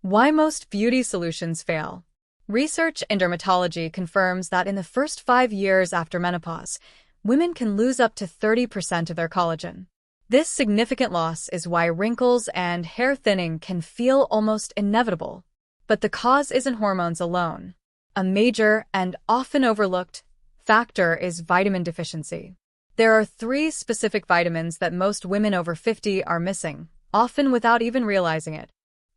Why most beauty solutions fail. Research in dermatology confirms that in the first 5 years after menopause, women can lose up to 30% of their collagen. This significant loss is why wrinkles and hair thinning can feel almost inevitable. But the cause isn't hormones alone. A major and often overlooked factor is vitamin deficiency. There are 3 specific vitamins that most women over 50 are missing, often without even realizing it.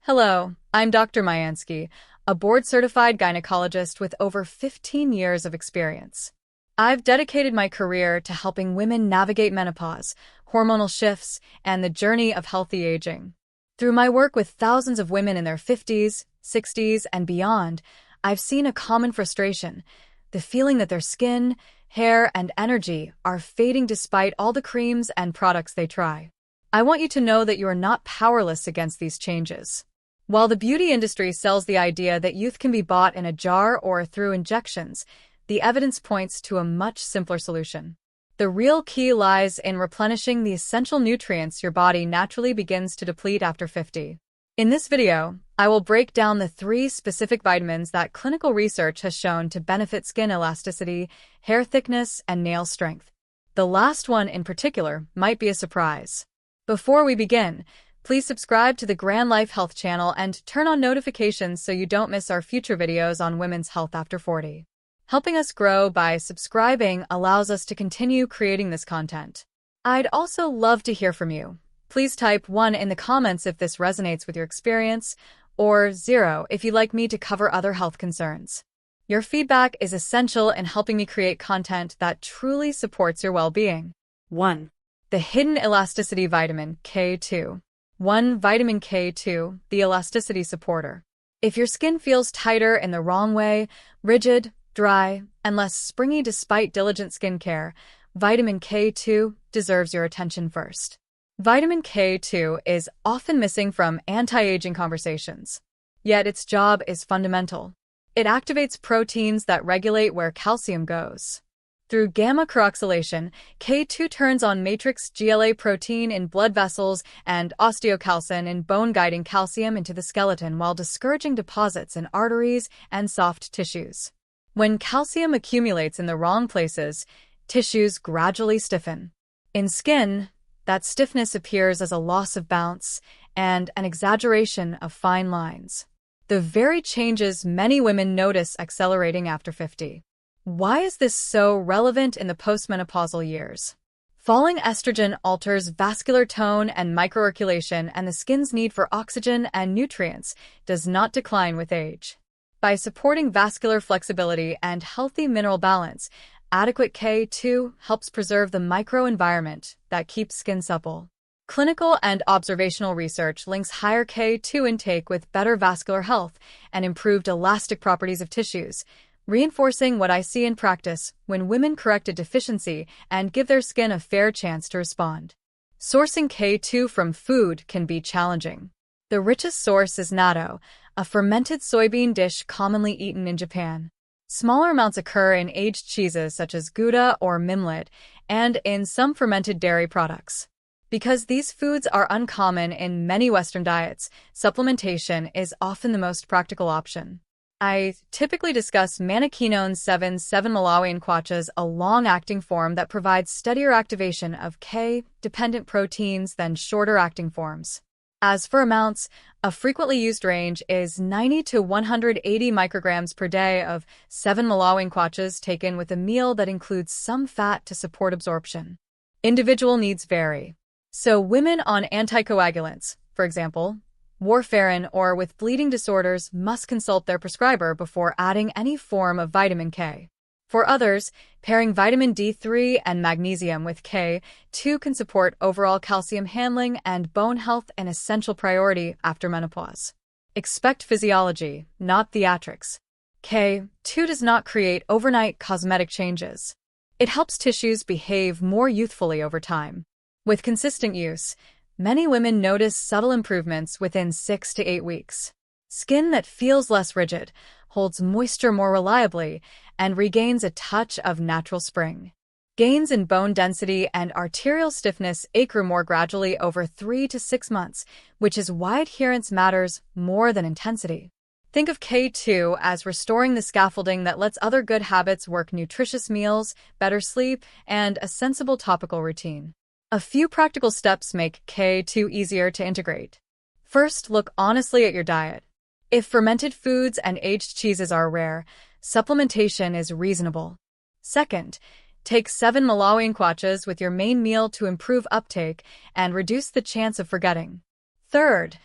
Hello, I'm Dr. Mayansky, a board-certified gynecologist with over 15 years of experience. I've dedicated my career to helping women navigate menopause, hormonal shifts, and the journey of healthy aging. Through my work with thousands of women in their 50s, 60s, and beyond, I've seen a common frustration: the feeling that their skin, hair, and energy are fading despite all the creams and products they try. I want you to know that you are not powerless against these changes. While the beauty industry sells the idea that youth can be bought in a jar or through injections, the evidence points to a much simpler solution. The real key lies in replenishing the essential nutrients your body naturally begins to deplete after 50. In this video, I will break down the 3 specific vitamins that clinical research has shown to benefit skin elasticity, hair thickness, and nail strength. The last one in particular might be a surprise. Before we begin, please subscribe to the Grand Life Health channel and turn on notifications so you don't miss our future videos on women's health after 40. Helping us grow by subscribing allows us to continue creating this content. I'd also love to hear from you. Please type 1 in the comments if this resonates with your experience, or 0 if you'd like me to cover other health concerns. Your feedback is essential in helping me create content that truly supports your well-being. 1. The hidden elasticity vitamin K2. 1. Vitamin K2, the elasticity supporter. If your skin feels tighter in the wrong way, rigid, dry, and less springy despite diligent skincare, vitamin K2 deserves your attention first. Vitamin K2 is often missing from anti-aging conversations. Yet its job is fundamental. It activates proteins that regulate where calcium goes. Through gamma carboxylation, K2 turns on matrix GLA protein in blood vessels and osteocalcin in bone, guiding calcium into the skeleton while discouraging deposits in arteries and soft tissues. When calcium accumulates in the wrong places, tissues gradually stiffen. In skin, that stiffness appears as a loss of bounce and an exaggeration of fine lines. The very changes many women notice accelerating after 50. Why is this so relevant in the postmenopausal years? Falling estrogen alters vascular tone and microcirculation, and the skin's need for oxygen and nutrients does not decline with age. By supporting vascular flexibility and healthy mineral balance, adequate K2 helps preserve the microenvironment that keeps skin supple. Clinical and observational research links higher K2 intake with better vascular health and improved elastic properties of tissues, reinforcing what I see in practice when women correct a deficiency and give their skin a fair chance to respond. Sourcing K2 from food can be challenging. The richest source is natto, a fermented soybean dish commonly eaten in Japan. Smaller amounts occur in aged cheeses such as Gouda or Mimlet, and in some fermented dairy products. Because these foods are uncommon in many Western diets, supplementation is often the most practical option. I typically discuss Manakinone 7 Malawian kwachas, a long-acting form that provides steadier activation of K-dependent proteins than shorter-acting forms. As for amounts, a frequently used range is 90 to 180 micrograms per day of 7 Malawian kwachas taken with a meal that includes some fat to support absorption. Individual needs vary. So women on anticoagulants, for example, warfarin, or with bleeding disorders must consult their prescriber before adding any form of vitamin K. For others, pairing vitamin D3 and magnesium with K2 can support overall calcium handling and bone health, an essential priority after menopause. Expect physiology, not theatrics. K2 does not create overnight cosmetic changes. It helps tissues behave more youthfully over time. With consistent use, many women notice subtle improvements within 6 to 8 weeks. Skin that feels less rigid, holds moisture more reliably, and regains a touch of natural spring. Gains in bone density and arterial stiffness accrue more gradually over 3 to 6 months, which is why adherence matters more than intensity. Think of K2 as restoring the scaffolding that lets other good habits work: nutritious meals, better sleep, and a sensible topical routine. A few practical steps make K2 easier to integrate. First, look honestly at your diet. If fermented foods and aged cheeses are rare, supplementation is reasonable. Second, take 7 Malawian kwaches with your main meal to improve uptake and reduce the chance of forgetting. Third,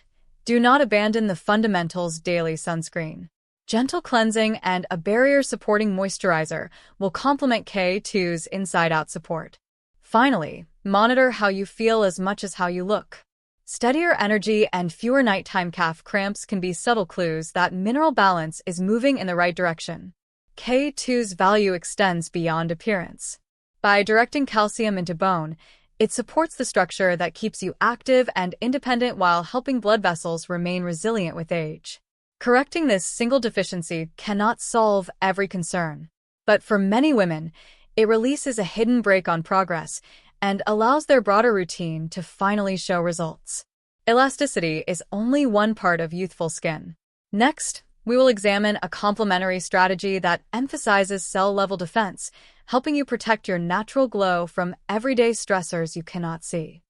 do not abandon the fundamentals: daily sunscreen. Gentle cleansing and a barrier-supporting moisturizer will complement K2's inside-out support. Finally, monitor how you feel as much as how you look. Steadier energy and fewer nighttime calf cramps can be subtle clues that mineral balance is moving in the right direction. K2's value extends beyond appearance. By directing calcium into bone, it supports the structure that keeps you active and independent while helping blood vessels remain resilient with age. Correcting this single deficiency cannot solve every concern, but for many women, it releases a hidden brake on progress and allows their broader routine to finally show results. Elasticity is only one part of youthful skin. Next, we will examine a complementary strategy that emphasizes cell-level defense, helping you protect your natural glow from everyday stressors you cannot see.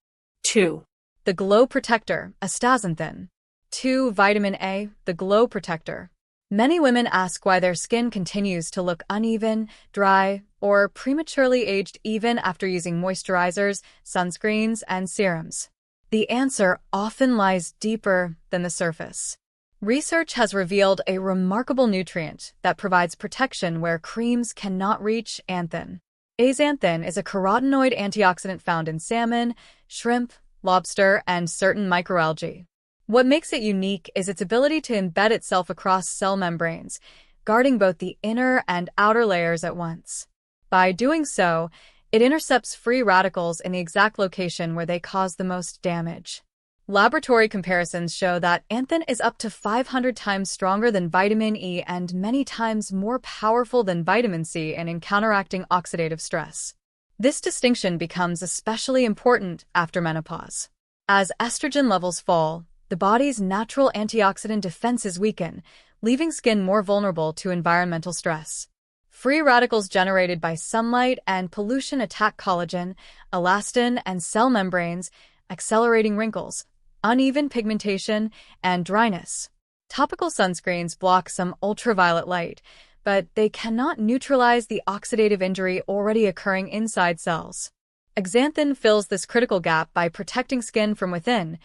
2. The Glow Protector, astaxanthin. 2. Vitamin A, the Glow Protector. Many women ask why their skin continues to look uneven, dry, or prematurely aged even after using moisturizers, sunscreens, and serums. The answer often lies deeper than the surface. Research has revealed a remarkable nutrient that provides protection where creams cannot reach: xanthan. Xanthan is a carotenoid antioxidant found in salmon, shrimp, lobster, and certain microalgae. What makes it unique is its ability to embed itself across cell membranes, guarding both the inner and outer layers at once. By doing so, it intercepts free radicals in the exact location where they cause the most damage. Laboratory comparisons show that xanthan is up to 500 times stronger than vitamin E and many times more powerful than vitamin C in counteracting oxidative stress. This distinction becomes especially important after menopause. As estrogen levels fall, the body's natural antioxidant defenses weaken, leaving skin more vulnerable to environmental stress. Free radicals generated by sunlight and pollution attack collagen, elastin, and cell membranes, accelerating wrinkles, uneven pigmentation, and dryness. Topical sunscreens block some ultraviolet light, but they cannot neutralize the oxidative injury already occurring inside cells. Xanthan fills this critical gap by protecting skin from within,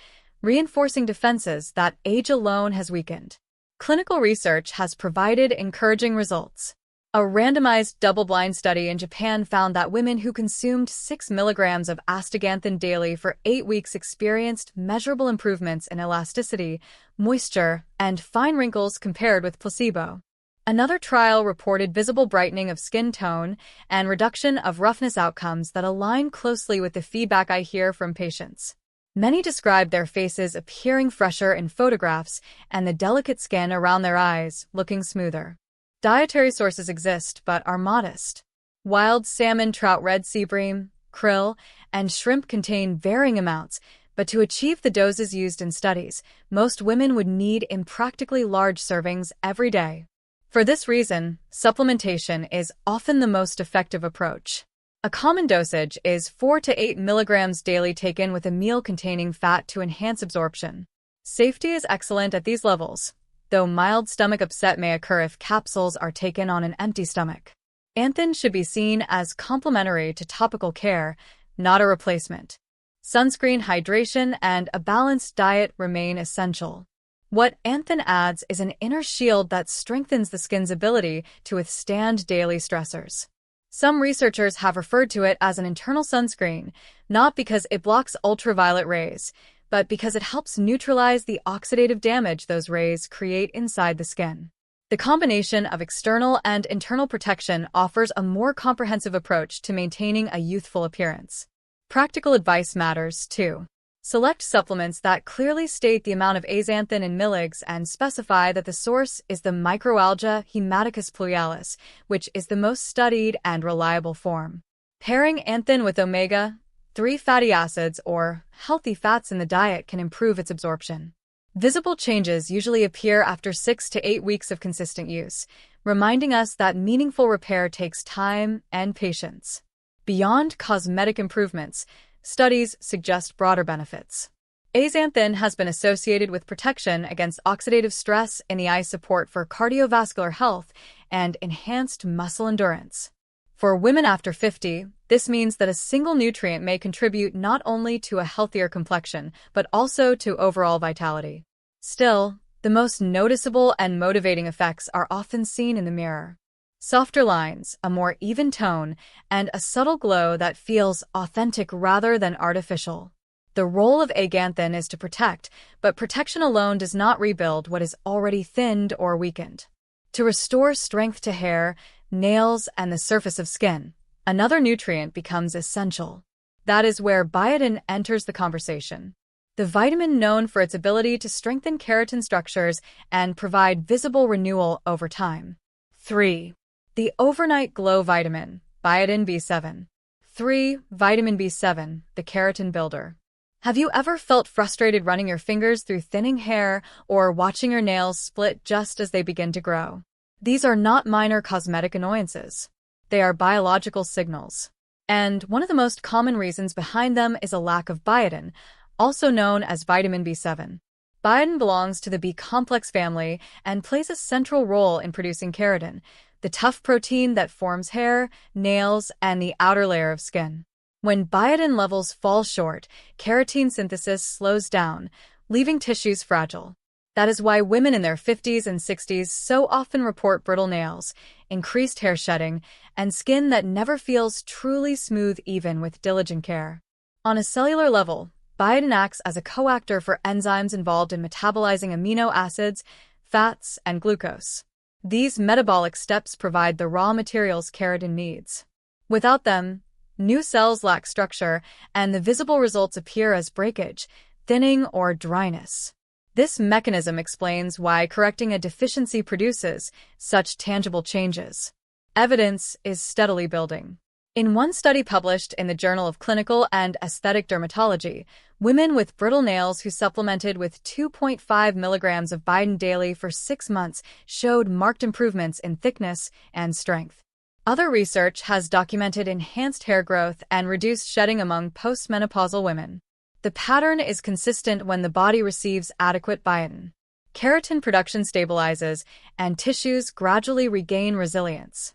reinforcing defenses that age alone has weakened. Clinical research has provided encouraging results. A randomized double-blind study in Japan found that women who consumed 6 milligrams of astaxanthin daily for 8 weeks experienced measurable improvements in elasticity, moisture, and fine wrinkles compared with placebo. Another trial reported visible brightening of skin tone and reduction of roughness outcomes that align closely with the feedback I hear from patients. Many described their faces appearing fresher in photographs and the delicate skin around their eyes looking smoother. Dietary sources exist but are modest. Wild salmon, trout, red sea bream, krill, and shrimp contain varying amounts, but to achieve the doses used in studies, most women would need impractically large servings every day. For this reason, supplementation is often the most effective approach. A common dosage is 4 to 8 milligrams daily, taken with a meal containing fat to enhance absorption. Safety is excellent at these levels, though mild stomach upset may occur if capsules are taken on an empty stomach. Xanthan should be seen as complementary to topical care, not a replacement. Sunscreen, hydration, and a balanced diet remain essential. What xanthan adds is an inner shield that strengthens the skin's ability to withstand daily stressors. Some researchers have referred to it as an internal sunscreen, not because it blocks ultraviolet rays, but because it helps neutralize the oxidative damage those rays create inside the skin. The combination of external and internal protection offers a more comprehensive approach to maintaining a youthful appearance. Practical advice matters, too. Select supplements that clearly state the amount of xanthan in milligs and specify that the source is the microalga Haematicus pluvialis, which is the most studied and reliable form. Pairing xanthan with omega-3 fatty acids or healthy fats in the diet can improve its absorption. Visible changes usually appear after 6 to 8 weeks of consistent use, reminding us that meaningful repair takes time and patience. Beyond cosmetic improvements, studies suggest broader benefits. Zeaxanthin has been associated with protection against oxidative stress in the eye, support for cardiovascular health, and enhanced muscle endurance. For women after 50, this means that a single nutrient may contribute not only to a healthier complexion, but also to overall vitality. Still, the most noticeable and motivating effects are often seen in the mirror. Softer lines, a more even tone, and a subtle glow that feels authentic rather than artificial. The role of zeaxanthin is to protect, but protection alone does not rebuild what is already thinned or weakened. To restore strength to hair, nails, and the surface of skin, another nutrient becomes essential. That is where biotin enters the conversation. The vitamin known for its ability to strengthen keratin structures and provide visible renewal over time. 3. The overnight glow vitamin, biotin B7. 3. Vitamin B7, the keratin builder. Have you ever felt frustrated running your fingers through thinning hair or watching your nails split just as they begin to grow? These are not minor cosmetic annoyances. They are biological signals. And one of the most common reasons behind them is a lack of biotin, also known as vitamin B7. Biotin belongs to the B-complex family and plays a central role in producing keratin, the tough protein that forms hair, nails, and the outer layer of skin. When biotin levels fall short, keratin synthesis slows down, leaving tissues fragile. That is why women in their 50s and 60s so often report brittle nails, increased hair shedding, and skin that never feels truly smooth even with diligent care. On a cellular level, biotin acts as a coactor for enzymes involved in metabolizing amino acids, fats, and glucose. These metabolic steps provide the raw materials keratin needs. Without them, new cells lack structure, and the visible results appear as breakage, thinning, or dryness. This mechanism explains why correcting a deficiency produces such tangible changes. Evidence is steadily building. In one study published in the Journal of Clinical and Aesthetic Dermatology, women with brittle nails who supplemented with 2.5 milligrams of biotin daily for 6 months showed marked improvements in thickness and strength. Other research has documented enhanced hair growth and reduced shedding among postmenopausal women. The pattern is consistent when the body receives adequate biotin. Keratin production stabilizes, and tissues gradually regain resilience.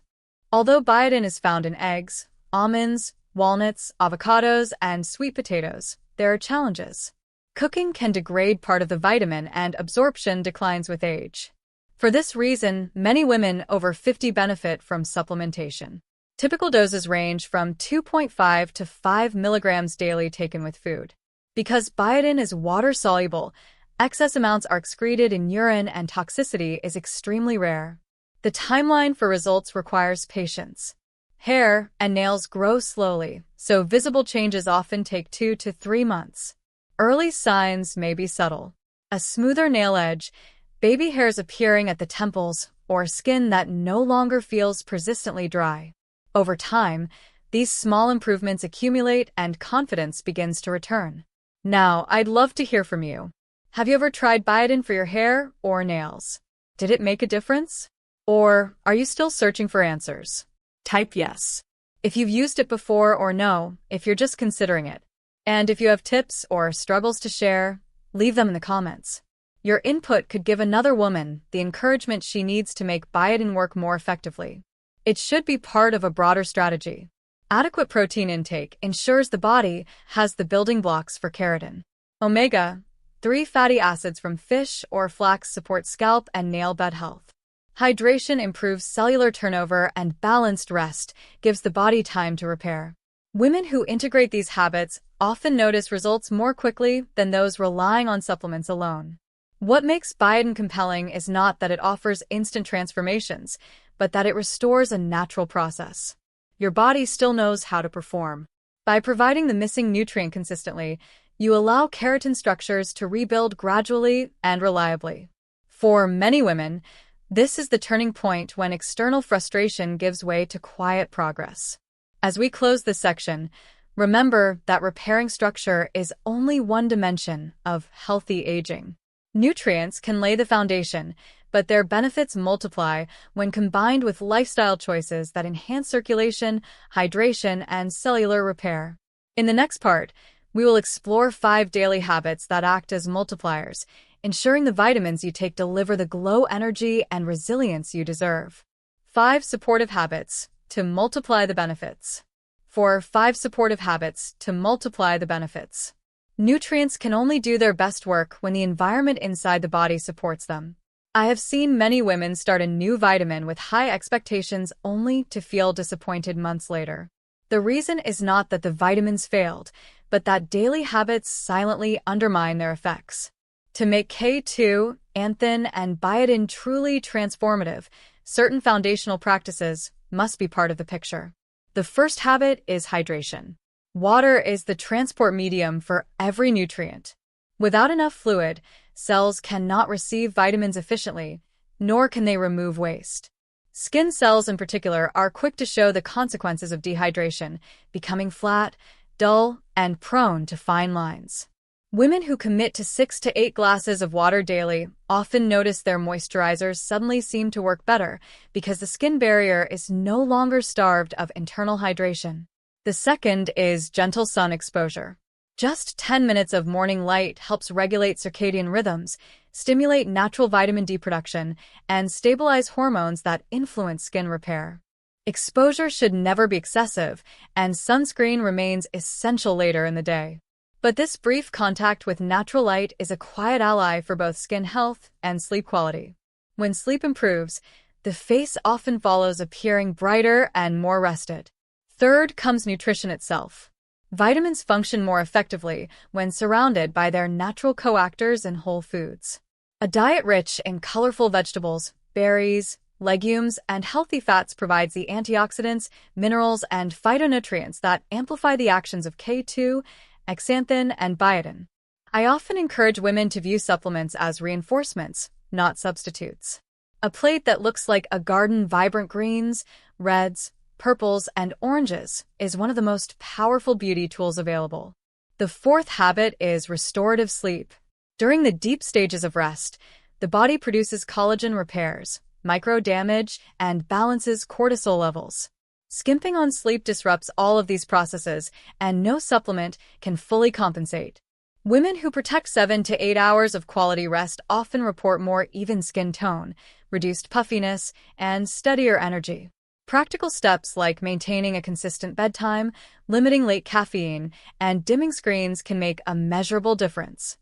Although biotin is found in eggs, almonds, walnuts, avocados, and sweet potatoes, there are challenges. Cooking can degrade part of the vitamin, and absorption declines with age. For this reason, many women over 50 benefit from supplementation. Typical doses range from 2.5 to 5 milligrams daily taken with food. Because biotin is water-soluble, excess amounts are excreted in urine and toxicity is extremely rare. The timeline for results requires patience. Hair and nails grow slowly, so visible changes often take 2 to 3 months. Early signs may be subtle. A smoother nail edge, baby hairs appearing at the temples, or skin that no longer feels persistently dry. Over time, these small improvements accumulate and confidence begins to return. Now, I'd love to hear from you. Have you ever tried biotin for your hair or nails? Did it make a difference? Or are you still searching for answers? Type yes if you've used it before, or no if you're just considering it. And if you have tips or struggles to share, leave them in the comments. Your input could give another woman the encouragement she needs to make biotin work more effectively. It should be part of a broader strategy. Adequate protein intake ensures the body has the building blocks for keratin. Omega-3 fatty acids from fish or flax support scalp and nail bed health. Hydration improves cellular turnover, and balanced rest gives the body time to repair. Women who integrate these habits often notice results more quickly than those relying on supplements alone. What makes biotin compelling is not that it offers instant transformations, but that it restores a natural process. Your body still knows how to perform. By providing the missing nutrient consistently, you allow keratin structures to rebuild gradually and reliably. For many women, this is the turning point when external frustration gives way to quiet progress. As we close this section, remember that repairing structure is only one dimension of healthy aging. Nutrients can lay the foundation, but their benefits multiply when combined with lifestyle choices that enhance circulation, hydration, and cellular repair. In the next part, we will explore 5 daily habits that act as multipliers, ensuring the vitamins you take deliver the glow, energy, and resilience you deserve. 5 supportive habits to multiply the benefits. 5 supportive habits to multiply the benefits. Nutrients can only do their best work when the environment inside the body supports them. I have seen many women start a new vitamin with high expectations only to feel disappointed months later. The reason is not that the vitamins failed, but that daily habits silently undermine their effects. To make K2, anthin, and biotin truly transformative, certain foundational practices must be part of the picture. The first habit is hydration. Water is the transport medium for every nutrient. Without enough fluid, cells cannot receive vitamins efficiently, nor can they remove waste. Skin cells in particular are quick to show the consequences of dehydration, becoming flat, dull, and prone to fine lines. Women who commit to 6 to 8 glasses of water daily often notice their moisturizers suddenly seem to work better because the skin barrier is no longer starved of internal hydration. The second is gentle sun exposure. Just 10 minutes of morning light helps regulate circadian rhythms, stimulate natural vitamin D production, and stabilize hormones that influence skin repair. Exposure should never be excessive, and sunscreen remains essential later in the day. But this brief contact with natural light is a quiet ally for both skin health and sleep quality. When sleep improves, the face often follows, appearing brighter and more rested. Third comes nutrition itself. Vitamins function more effectively when surrounded by their natural coactors in whole foods. A diet rich in colorful vegetables, berries, legumes, and healthy fats provides the antioxidants, minerals, and phytonutrients that amplify the actions of K2, xanthin, and biotin. I often encourage women to view supplements as reinforcements, not substitutes. A plate that looks like a garden, vibrant greens, reds, purples, and oranges is one of the most powerful beauty tools available. The fourth habit is restorative sleep. During the deep stages of rest, the body produces collagen, repairs micro damage, and balances cortisol levels. Skimping on sleep disrupts all of these processes, and no supplement can fully compensate. Women who protect 7 to 8 hours of quality rest often report more even skin tone, reduced puffiness, and steadier energy. Practical steps like maintaining a consistent bedtime, limiting late caffeine, and dimming screens can make a measurable difference.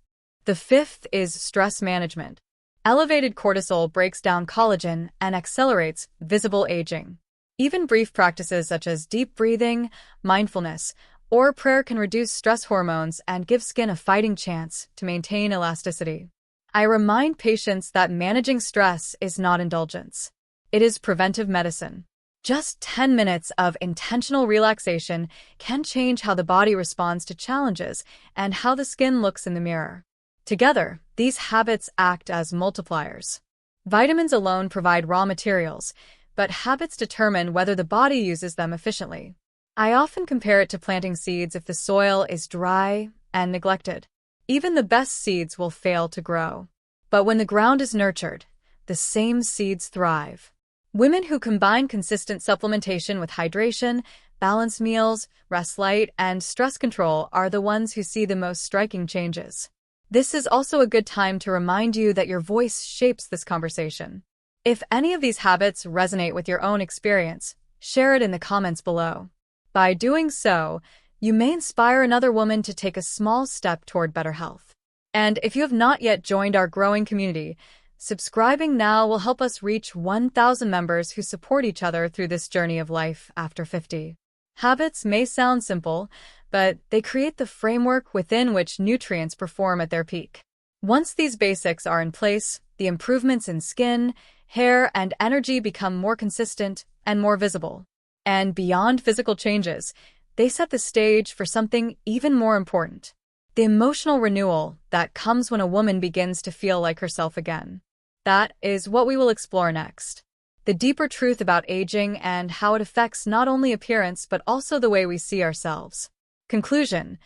The fifth is stress management. Elevated cortisol breaks down collagen and accelerates visible aging. Even brief practices such as deep breathing, mindfulness, or prayer can reduce stress hormones and give skin a fighting chance to maintain elasticity. I remind patients that managing stress is not indulgence. It is preventive medicine. Just 10 minutes of intentional relaxation can change how the body responds to challenges and how the skin looks in the mirror. Together, these habits act as multipliers. Vitamins alone provide raw materials, but habits determine whether the body uses them efficiently. I often compare it to planting seeds. If the soil is dry and neglected, even the best seeds will fail to grow. But when the ground is nurtured, the same seeds thrive. Women who combine consistent supplementation with hydration, balanced meals, rest light, and stress control are the ones who see the most striking changes. This is also a good time to remind you that your voice shapes this conversation. If any of these habits resonate with your own experience, share it in the comments below. By doing so, you may inspire another woman to take a small step toward better health. And if you have not yet joined our growing community, subscribing now will help us reach 1,000 members who support each other through this journey of life after 50. Habits may sound simple, but they create the framework within which nutrients perform at their peak. Once these basics are in place, the improvements in skin, hair, and energy become more consistent and more visible. And beyond physical changes, they set the stage for something even more important: the emotional renewal that comes when a woman begins to feel like herself again. That is what we will explore next. the deeper truth about aging and how it affects not only appearance but also the way we see ourselves. Conclusion: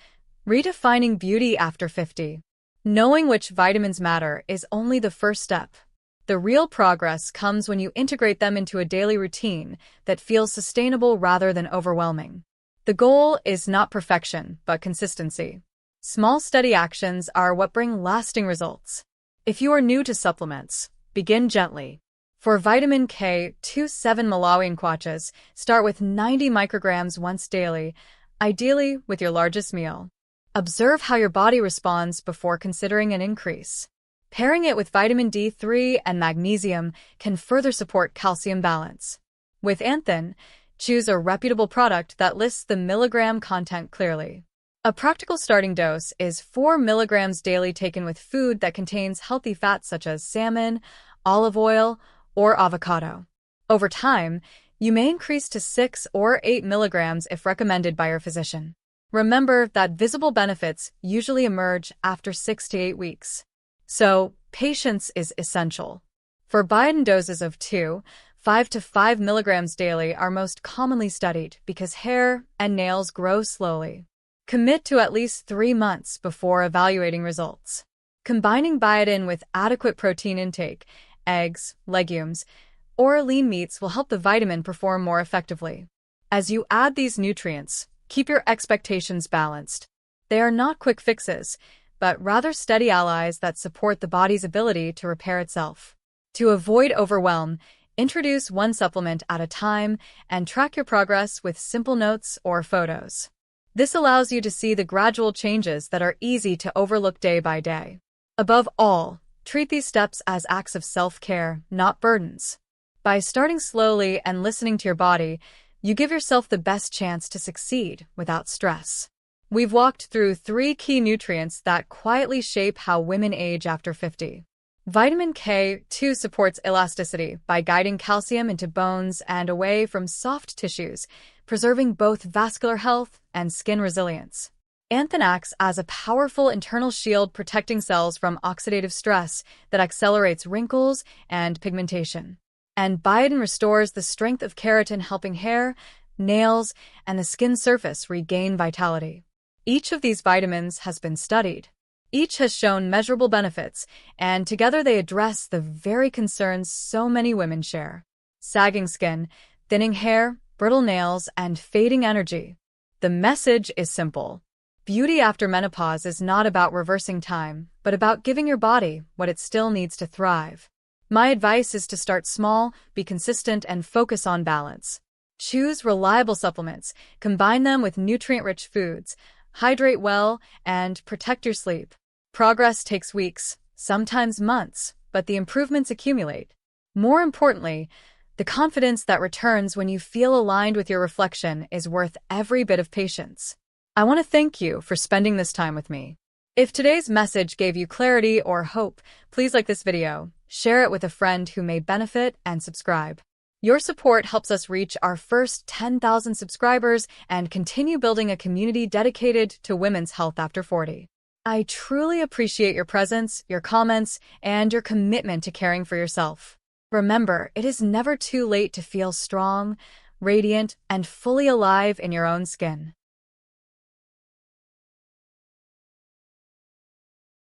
redefining beauty after 50. Knowing which vitamins matter is only the first step. The real progress comes when you integrate them into a daily routine that feels sustainable rather than overwhelming. The goal is not perfection, but consistency. Small, steady actions are what bring lasting results. If you are new to supplements, begin gently. For vitamin K, 2-7 Malawian kwaches, start with 90 micrograms once daily, ideally with your largest meal. Observe how your body responds before considering an increase. Pairing it with vitamin D3 and magnesium can further support calcium balance. With Anthin, choose a reputable product that lists the milligram content clearly. A practical starting dose is 4 milligrams daily taken with food that contains healthy fats such as salmon, olive oil, or avocado. Over time, you may increase to 6 or 8 milligrams if recommended by your physician. Remember that visible benefits usually emerge after 6 to 8 weeks. So, patience is essential. For biotin, doses of 5 to 5 milligrams daily are most commonly studied because hair and nails grow slowly. Commit to at least 3 months before evaluating results. Combining biotin with adequate protein intake, eggs, legumes, or lean meats will help the vitamin perform more effectively. As you add these nutrients, keep your expectations balanced. They are not quick fixes, but rather steady allies that support the body's ability to repair itself. To avoid overwhelm, introduce one supplement at a time and track your progress with simple notes or photos. This allows you to see the gradual changes that are easy to overlook day by day. Above all, treat these steps as acts of self-care, not burdens. By starting slowly and listening to your body, you give yourself the best chance to succeed without stress. We've walked through 3 key nutrients that quietly shape how women age after 50. Vitamin K2 supports elasticity by guiding calcium into bones and away from soft tissues, preserving both vascular health and skin resilience. Anthin acts as a powerful internal shield protecting cells from oxidative stress that accelerates wrinkles and pigmentation. And biotin restores the strength of keratin, helping hair, nails, and the skin surface regain vitality. Each of these vitamins has been studied. Each has shown measurable benefits, and together they address the very concerns so many women share: sagging skin, thinning hair, brittle nails, and fading energy. The message is simple. Beauty after menopause is not about reversing time, but about giving your body what it still needs to thrive. My advice is to start small, be consistent, and focus on balance. Choose reliable supplements, combine them with nutrient-rich foods, hydrate well, and protect your sleep. Progress takes weeks, sometimes months, but the improvements accumulate. More importantly, the confidence that returns when you feel aligned with your reflection is worth every bit of patience. I want to thank you for spending this time with me. If today's message gave you clarity or hope, please like this video, share it with a friend who may benefit, and subscribe. Your support helps us reach our first 10,000 subscribers and continue building a community dedicated to women's health after 40. I truly appreciate your presence, your comments, and your commitment to caring for yourself. Remember, it is never too late to feel strong, radiant, and fully alive in your own skin.